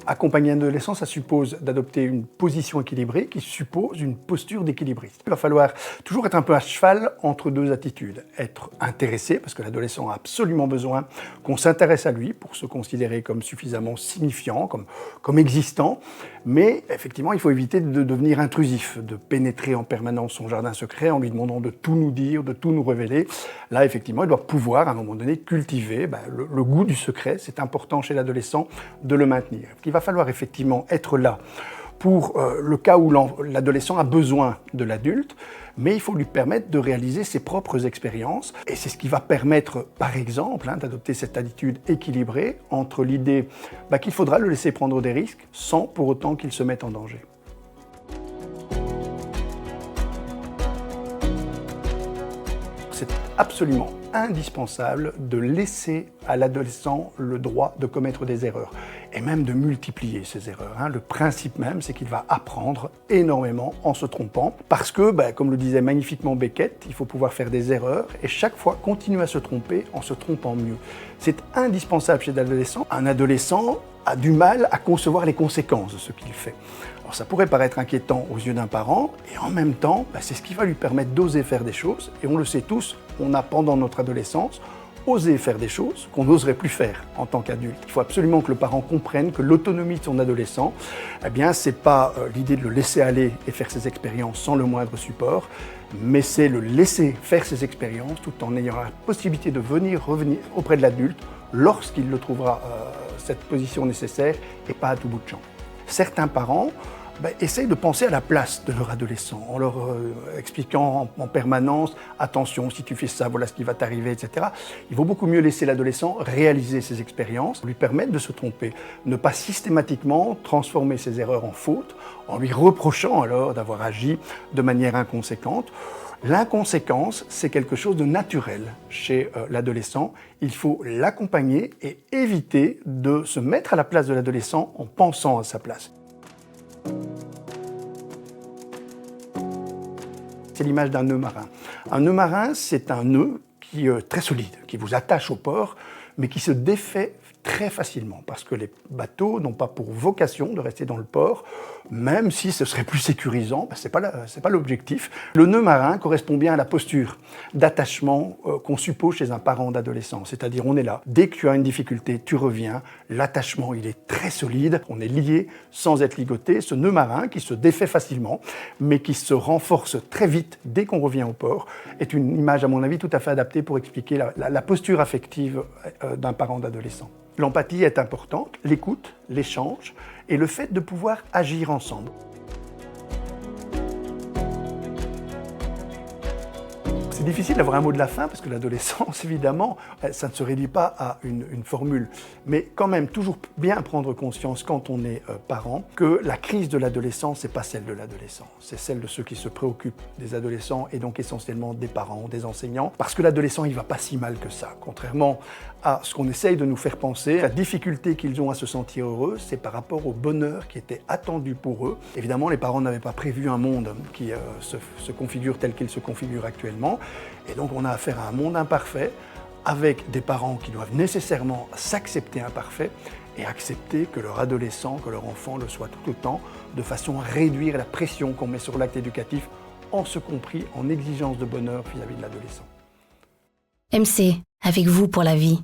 Accompagner un adolescent, ça suppose d'adopter une position équilibrée qui suppose une posture d'équilibriste. Il va falloir toujours être un peu à cheval entre deux attitudes. Être intéressé, parce que l'adolescent a absolument besoin qu'on s'intéresse à lui pour se considérer comme suffisamment signifiant, comme existant. Mais effectivement, il faut éviter de devenir intrusif, de pénétrer en permanence son jardin secret en lui demandant de tout nous dire, de tout nous révéler. Là, effectivement, il doit pouvoir, à un moment donné, cultiver le goût du secret. C'est important chez l'adolescent de le maintenir. Il va falloir effectivement être là pour le cas où l'adolescent a besoin de l'adulte, mais il faut lui permettre de réaliser ses propres expériences. Et c'est ce qui va permettre, par exemple, d'adopter cette attitude équilibrée entre l'idée qu'il faudra le laisser prendre des risques sans pour autant qu'il se mette en danger. C'est absolument indispensable de laisser à l'adolescent le droit de commettre des erreurs et même de multiplier ces erreurs. Le principe même, c'est qu'il va apprendre énormément en se trompant parce que, comme le disait magnifiquement Beckett, il faut pouvoir faire des erreurs et chaque fois continuer à se tromper en se trompant mieux. C'est indispensable chez l'adolescent. Un adolescent a du mal à concevoir les conséquences de ce qu'il fait. Alors ça pourrait paraître inquiétant aux yeux d'un parent, et en même temps, c'est ce qui va lui permettre d'oser faire des choses. Et on le sait tous, on a pendant notre adolescence osé faire des choses qu'on n'oserait plus faire en tant qu'adulte. Il faut absolument que le parent comprenne que l'autonomie de son adolescent, c'est pas l'idée de le laisser aller et faire ses expériences sans le moindre support, mais c'est le laisser faire ses expériences tout en ayant la possibilité de revenir auprès de l'adulte lorsqu'il le trouvera cette position nécessaire et pas à tout bout de champ. Certains parents essayent de penser à la place de leur adolescent en leur expliquant en permanence « attention, si tu fais ça, voilà ce qui va t'arriver, etc. » Il vaut beaucoup mieux laisser l'adolescent réaliser ses expériences, lui permettre de se tromper, ne pas systématiquement transformer ses erreurs en fautes en lui reprochant alors d'avoir agi de manière inconséquente. L'inconséquence, c'est quelque chose de naturel chez l'adolescent. Il faut l'accompagner et éviter de se mettre à la place de l'adolescent en pensant à sa place. C'est l'image d'un nœud marin. Un nœud marin, c'est un nœud qui est très solide, qui vous attache au port, mais qui se défait très facilement, parce que les bateaux n'ont pas pour vocation de rester dans le port, même si ce serait plus sécurisant, c'est pas l'objectif. Le nœud marin correspond bien à la posture d'attachement qu'on suppose chez un parent d'adolescent, c'est-à-dire on est là, dès que tu as une difficulté, tu reviens, l'attachement il est très solide, on est lié sans être ligoté, ce nœud marin qui se défait facilement, mais qui se renforce très vite dès qu'on revient au port, est une image à mon avis tout à fait adaptée pour expliquer la posture affective d'un parent d'adolescent. L'empathie est importante, l'écoute, l'échange et le fait de pouvoir agir ensemble. C'est difficile d'avoir un mot de la fin parce que l'adolescence, évidemment, ça ne se réduit pas à une formule. Mais quand même, toujours bien prendre conscience quand on est parent que la crise de l'adolescence, c'est pas celle de l'adolescent. C'est celle de ceux qui se préoccupent des adolescents et donc essentiellement des parents, des enseignants. Parce que l'adolescent, il va pas si mal que ça. Contrairement à ce qu'on essaye de nous faire penser, la difficulté qu'ils ont à se sentir heureux, c'est par rapport au bonheur qui était attendu pour eux. Évidemment, les parents n'avaient pas prévu un monde qui se configure tel qu'il se configure actuellement. Et donc on a affaire à un monde imparfait, avec des parents qui doivent nécessairement s'accepter imparfaits et accepter que leur adolescent, que leur enfant le soit tout autant, de façon à réduire la pression qu'on met sur l'acte éducatif, en ce compris en exigence de bonheur vis-à-vis de l'adolescent. MC, avec vous pour la vie.